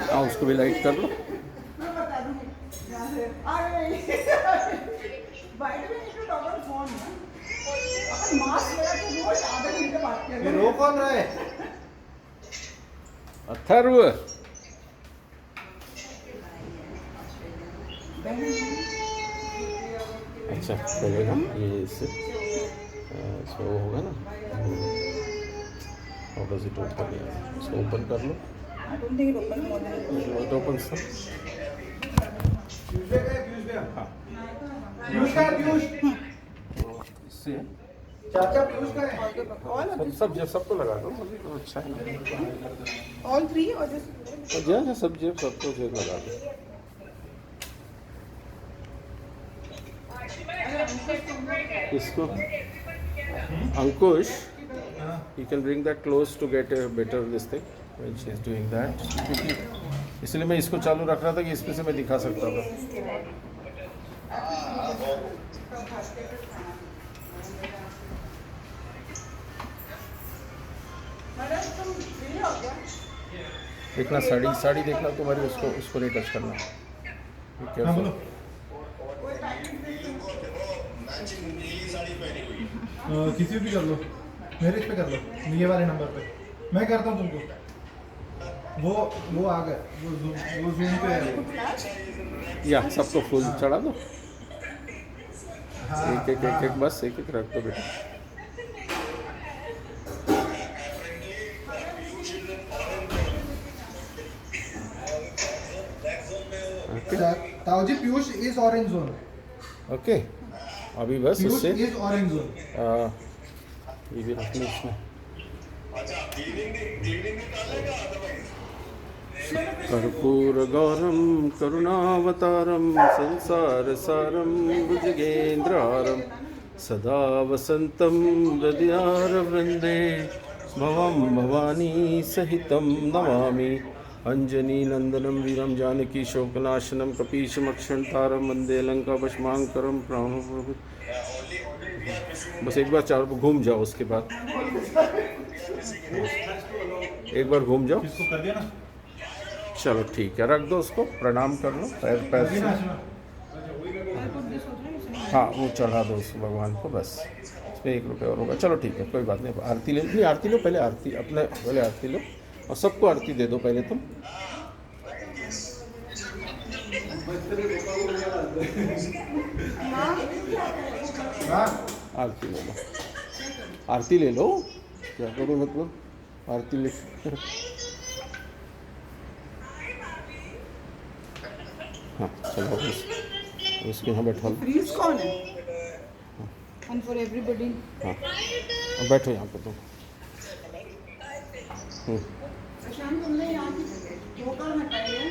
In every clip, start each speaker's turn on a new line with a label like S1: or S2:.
S1: हाँ उसको भी लाइट कर लो।
S2: मैं बता दूंगी यहाँ से बाइट में एक डबल फोन है अपन मास्क लगा के रोज आधा घंटे बात कर रहे हैं।
S3: रो कौन रहा है?
S1: अथर्व अच्छा चलेगा ये इससे सो होगा ना ऑपोजिट ओपन लिया इसको ओपन कर लो।
S2: I don't think it opens more than
S1: it open सब
S3: पीयूष भैया गए, पीयूष भैया।
S1: हाँ
S3: पीयूष का है, पीयूष।
S1: इससे
S3: चाचा पीयूष का है।
S2: all
S1: सब जब सबको लगा दो सभी को अच्छा है ना।
S2: all three or just
S1: और जहाँ सब जेब सबको जेब लगा दो। इसको अंकुश you can bring that close to get a better this thing when she is doing that क्योंकि इसलिए मैं इसको चालू रख रहा था कि इसमें से मैं दिखा सकता था। देखना साड़ी देखना तुम्हारी उसको नहीं टच करना।
S3: हाँ बोलो। किसी भी कर लो, मेरे इस पे कर लो, ये वाले नंबर पे। मैं करता हूँ तुमको। वो आ गए, वो जूम पे है।
S1: या सबको फूल चढ़ा दो।
S3: हाँ,
S1: एक बस एक रख दो बेटा।
S3: ताऊजी Piyush is orange zone.
S1: Okay अभी बस
S3: पीयूष
S1: उससे
S3: इज ऑरेंज जोन।
S1: ये भी रख लो इसमें। कर्पूरगौरं करुणावतारं संसारसारं भुजगेन्द्रहारं सदा वसन्तं हृदयारवृन्दे भवं भवानी सहितं नमामि। अञ्जनीनन्दनं वीरं जानकी शोकनाशनं कपीशमक्षंतारं वन्दे लंकाभस्माङ्करं प्राणप्रभु। बस एक बार चारों घूम जाओ उसके बाद एक बार घूम जाओ।
S3: इसको कर दिया ना?
S1: चलो ठीक है रख दो उसको प्रणाम कर लो पैर से। हाँ वो चढ़ा दो उस भगवान को बस। इसमें 1 रुपये और होगा। चलो ठीक है कोई बात नहीं। आरती ले नहीं आरती लो पहले आरती अपने पहले आरती लो और सबको आरती दे दो पहले तुम।
S3: हाँ
S1: आरती ले लो आरती ले लो क्या करो मतलब आरती ले। हाँ चलो उसके यहाँ बैठा लो।
S2: freeze कौन है? And for everybody.
S1: हाँ अब बैठो यहाँ पे तुम।
S2: प्रशांत तुमने यहाँ की ठोकर हटाई है।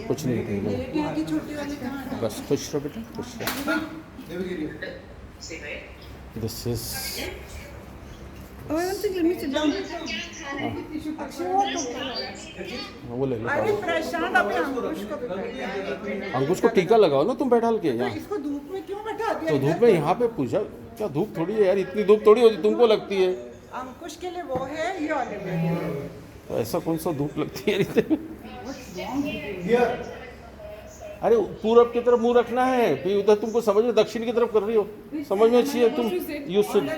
S1: कुछ नहीं करेंगे
S2: बेटी की छोटी वाली कहाँ है?
S1: बस खुश रहो बेटा खुश रहो। This is
S2: Oh, I want to let me sit down. Akshay वो
S1: वो ले लो।
S2: अरे प्रशांत अपने अंकुश को भी बैठा।
S1: अंकुश को टीका लगाओ ना तुम बैठा के यहाँ।
S2: इसको धूप में क्यों बैठा दिया?
S1: तो धूप में यहाँ पे पूजा क्या धूप थोड़ी है यार इतनी धूप थोड़ी होती तुमको लगती है।
S2: अंकुश के लिए वो है ये वाले
S1: तो ऐसा कौन सा धूप लगती है इतने।
S3: हियर।
S1: अरे पूरब की तरफ मुंह रखना है फिर उधर तुमको समझ में दक्षिण की तरफ कर रही हो समझ में चाहिए तुम यू शुड।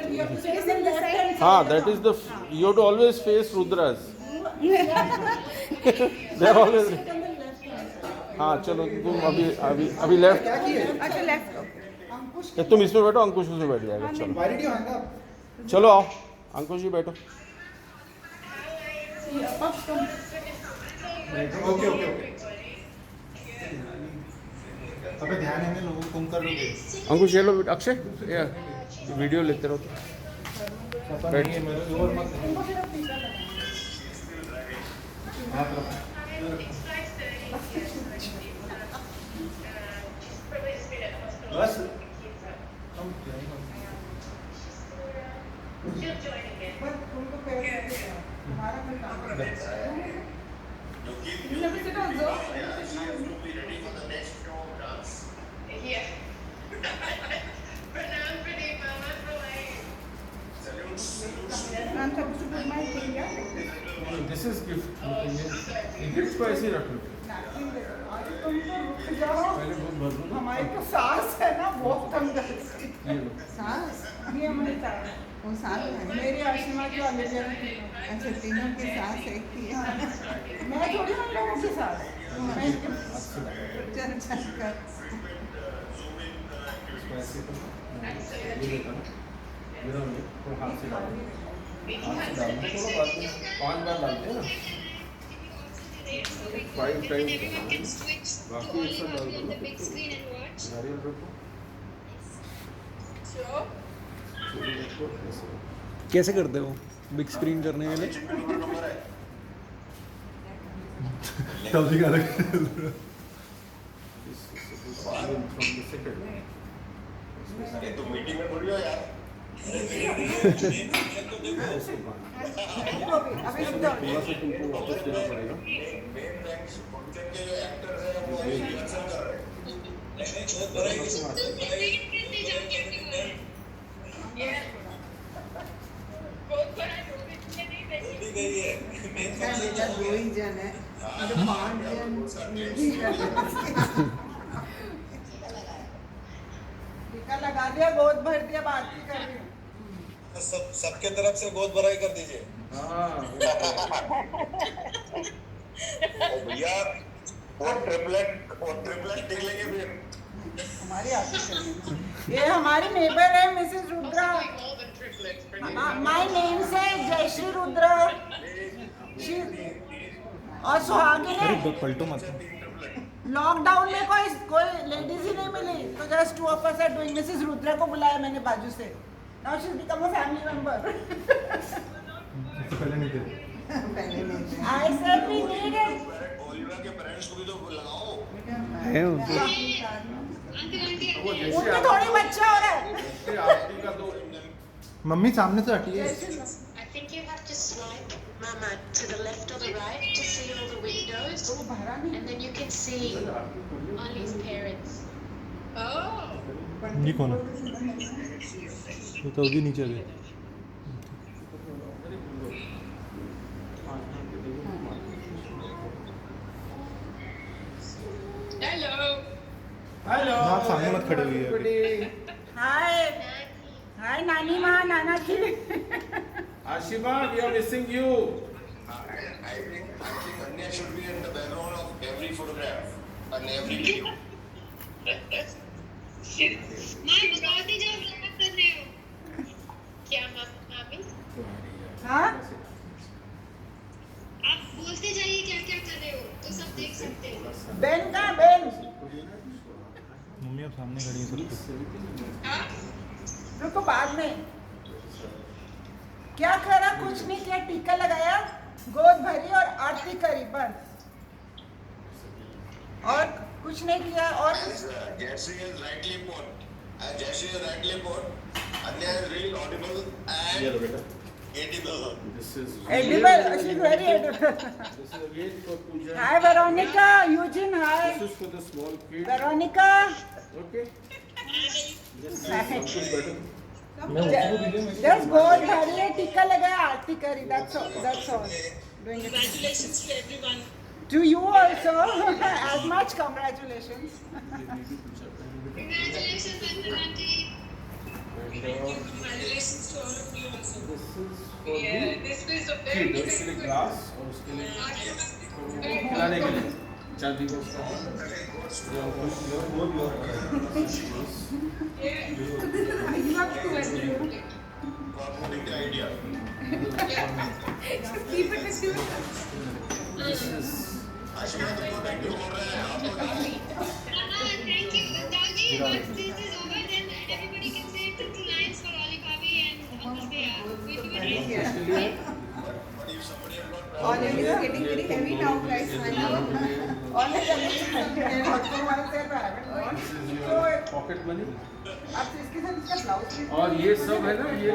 S1: हाँ that is the you have to always face Rudras they are always. हाँ चलो तुम अभी लेफ्ट
S2: अच्छा लेफ्ट।
S1: तुम इसमें बैठो अंकुश उसमें बैठ जाएगा। चलो
S3: Why did you hang up?
S1: चलो आओ अंकुश जी बैठो।
S3: Okay okay okay. अबे ध्यान है लोगों को तुम कर लोगे।
S1: अंकुश ये लो बेटा अक्षय ये वीडियो लेते रहो
S3: पता नहीं है मेरे ओवर मत। बस
S2: I'm supposed to put my thing here.
S1: This is gift, ये गिफ्ट को ऐसे ही रख लो।
S2: नैपकिन दे दो। अरे तुम तो रुक जाओ,
S1: पहले बहुत भर दो ना।
S2: हमारी तो सास है ना बहुत तंग करती
S1: ये लो।
S4: सास
S2: है। ये हमारी सास
S4: वो सास है
S2: मेरी आशिमा की ऑलरेडी रखी है।
S4: अच्छा तीनों की सास एक ही है
S2: मैं थोड़ी उन लोगों के साथ मैं इनके
S4: चल चल कर
S1: इसको ऐसे करो, ये देखो ना, गिरा नहीं, थोड़ा हाथ से डालो, हाथ से डालो, थोड़ा बाद में 5 बार डालते हैं ना, 5 टाइम्स, बाकी एक साथ डाल दो ना, नारियल रखो, चीनी रखो, ऐसे।
S5: कैसे करते हो बिग स्क्रीन करने के लिए?
S3: सब्जी का अलग
S1: This is from the second.
S6: अरे तुम मीटिंग में बोलियो यार।
S1: ऐसे बांध।
S2: अभी रुक जाओ।
S1: थोड़ा सा तुमको वापस देना पड़ेगा।
S6: मेन थैंक्स फंक्शन के जो एक्टर हैं वो अभी रिहर्सल कर रहे हैं। जल्दी गई है। मेन
S4: क्या बेटा दो ही जन है तो 5 जन नहीं करते
S2: टीका लगा दिया, गोद भर दिया, बात भी कर रही हूँ।
S6: सबके तरफ से गोद भराई कर दीजिए।
S1: हाँ,
S6: ओ भैया वो ट्रिपलेट निकलेंगे फिर।
S2: हमारी आती है। ये हमारी नेबर है मिसेस रुद्रा। माय नेम से जयश्री रुद्रा। और सुहागिन है।
S5: पलटो मत।
S2: लॉकडाउन में कोई लेडीज ही नहीं मिली, तो just 2 of us are doing। Mrs Rudra को बुलाया मैंने बाजू से। Now she has become a family member.
S3: इससे पहले नहीं थे
S4: पहले नहीं थे
S2: I said we need it.
S6: Oliver के पेरेंट्स को भी तो लगाओ।
S5: है उनके
S1: वो जैसे
S2: उनके
S1: आप-
S2: थोड़ी बच्चा हो रहा है।
S1: जैसे आपकी का तो
S3: मम्मी सामने से हटिए
S7: I think you have to swipe, Mama, to the left or the right to see all the windows,
S2: तो वो भरा नहीं।
S7: and then you can see Ollie's parents.
S5: ये कौन है? ये तो अभी नीचे गए।
S1: हेलो,
S3: आप सामने मत खड़े हुई है
S2: हाय हाय नानी माँ, नाना जी।
S1: Ashima, we are missing you.
S6: I think Anya should be in the background of every photograph and every video.
S7: माँ बताती जाओ क्या कर रहे हो? क्या मामी?
S2: हाँ
S7: आप बोलते जाइए क्या क्या कर रहे हो तो सब देख सकते हैं।
S2: बेन का बेन।
S5: मम्मी आप सामने खड़ी है सब।
S2: रुको बाद में। क्या करा? कुछ नहीं किया, टीका लगाया, गोद भरी और आरती करी बस, और कुछ नहीं किया। और
S6: As Jayashree has rightly put, Anya is really audible
S1: ये लो
S6: and
S1: बेटा,
S6: edible.
S1: this is
S2: edible, she is very edible.
S1: this is again for Pooja.
S2: Hi Veronica, Eugene, hi.
S1: This is for the small kid.
S2: Veronica.
S1: Okay. Yes, something better.
S2: Just गोद भरी है, टीका लगाया, आरती करी, that's all, that's all. Doing it.
S7: Congratulations to everyone.
S2: To you also, as much congratulations.
S7: Congratulations, Auntie. Congratulations to all of you also.
S1: This is for
S7: Yeah,
S1: the
S7: this is a
S1: kid,
S7: very
S1: उसके लिए glass और उसके लिए खिलाने के लिए चांदी का उसका
S6: Putting the idea.
S1: this is
S6: आशीर्वाद तुमको thank you बोल रहे हैं आपको
S7: Thank you. Doggy, once this is over, then everybody can say 2 lines for Ollie Bobby and Uncle Bhaiya. Will you be ready?
S6: but if somebody has not
S4: Already is getting very heavy now guys
S2: Always myself, I haven't got. So,
S1: pocket money
S2: अब इसके साथ इसका blouse भी।
S1: और ये सब है ना, ये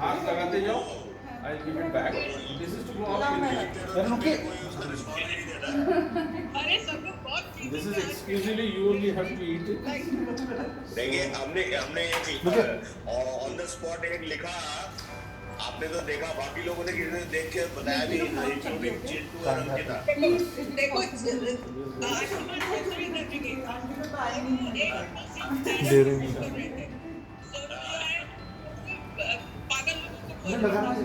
S1: हाथ लगाते जाओ, I give it back, this is to go off
S7: अरे सब लोग बहुत
S1: this is exclusively you only have to eat it.
S6: देखिए हमने ये ऑन द स्पॉट एक लिखा आपने तो देखा, बाकी लोगों ने किसी ने देख के बताया नहीं, इंक्लूडिंग चिंटू और अंकिता।
S4: देखो
S5: दे रहे हैं
S3: मैं लगाना है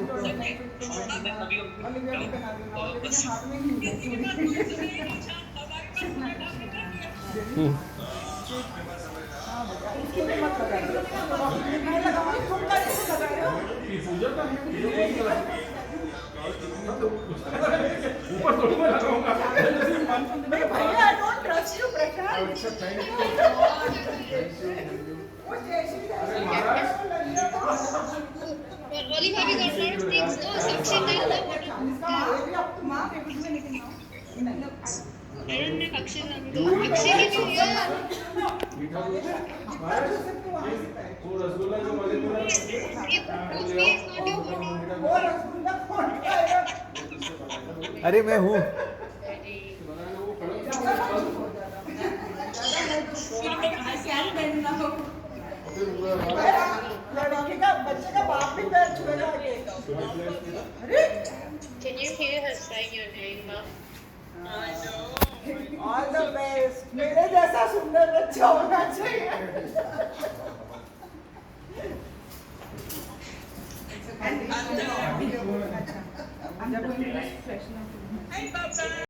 S2: भैया आई डोंट ट्रस्ट यू प्रशांत वो जैसी
S7: Oli Bhabi got a lot of things. No, Sakshi tell them what is I don't know Akshay Nandhu. Akshay की भी है.
S1: वो रसगुल्ला जो मधेपुरा में
S7: If Ruthvi is not your body.
S2: वो रसगुल्ला कौन खाएगा
S3: अरे मैं हूँ
S2: लड़के का बच्चे का बाप भी पैर छुएगा अरे
S7: Can you hear her saying your name, ma?
S2: All the best मेरे जैसा सुंदर बच्चा होना चाहिए
S4: And